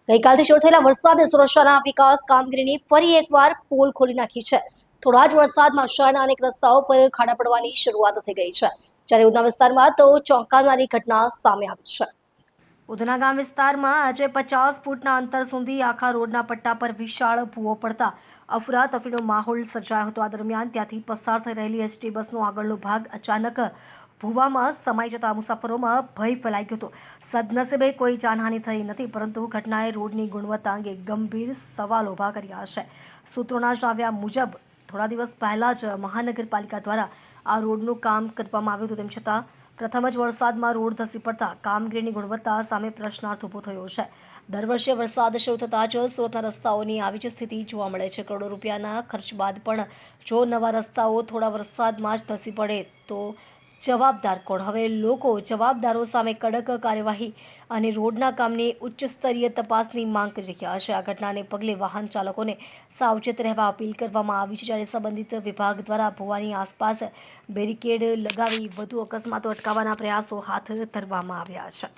ગઈકાલથી શરૂ થયેલા વરસાદે સુરક્ષાના વિકાસ કામગીરીની ફરી એકવાર પોલ ખોલી નાખી છે। થોડા જ વરસાદમાં શહેરના અનેક રસ્તાઓ પર ખાડા પડવાની શરૂઆત થઈ ગઈ છે, જ્યારે ઉધના વિસ્તારમાં તો ચોંકાવનારી ઘટના સામે આવી છે। ઉધના ગામ વિસ્તારમાં આજે 50 ફૂટના અંતર સુધી આખા રોડના પટ્ટા પર વિશાળ ભૂવો પડતા અફરાતફરીનો માહોલ સર્જાયો હતો। આ દરમિયાન ત્યાંથી પસાર થઈ રહેલી એસટી બસનો આગળનો ભાગ અચાનક ભૂવામાં સમાઈ જતા મુસાફરોમાં ભય ફેલાઈ ગયો હતો। સદનસીબે કોઈ જાનહાનિ થઈ નથી, પરંતુ ઘટનાએ રોડની ગુણવત્તા અંગે ગંભીર સવાલ ઊભા કર્યા છે। સૂત્રોના જણાવ્યા મુજબ થોડા દિવસ પહેલા જ મહાનગરપાલિકા દ્વારા આ રોડનું કામ કરવામાં આવ્યું હતું, તેમ છતાં પ્રથમ જ વરસાદમાં રોડ ધસી પડતા કામગીરીની ગુણવત્તા સામે પ્રશ્નાર્થ ઊભો થયો છે। દર વર્ષે વરસાદ શરૂ થતાં જ સુરતના રસ્તાઓની આવી જ સ્થિતિ જોવા મળે છે। કરોડો રૂપિયાના ખર્ચ બાદ પણ જો નવા રસ્તાઓ થોડા વરસાદમાં જ ધસી પડે તો જવાબદાર કોણ? હવે લોકો જવાબદારો સામે કડક કાર્યવાહી અને રોડના કામની ઉચ્ચ સ્તરીય તપાસની માંગ કરી રહ્યા છે। આ ઘટનાને પગલે વાહન ચાલકોને સાવચેત રહેવા અપીલ કરવામાં આવી છે, જ્યારે સંબંધિત વિભાગ દ્વારા ભૂવાની આસપાસ બેરિકેડ લગાવી વધુ અકસ્માતો અટકાવવાના પ્રયાસો હાથ ધરવામાં આવ્યા છે।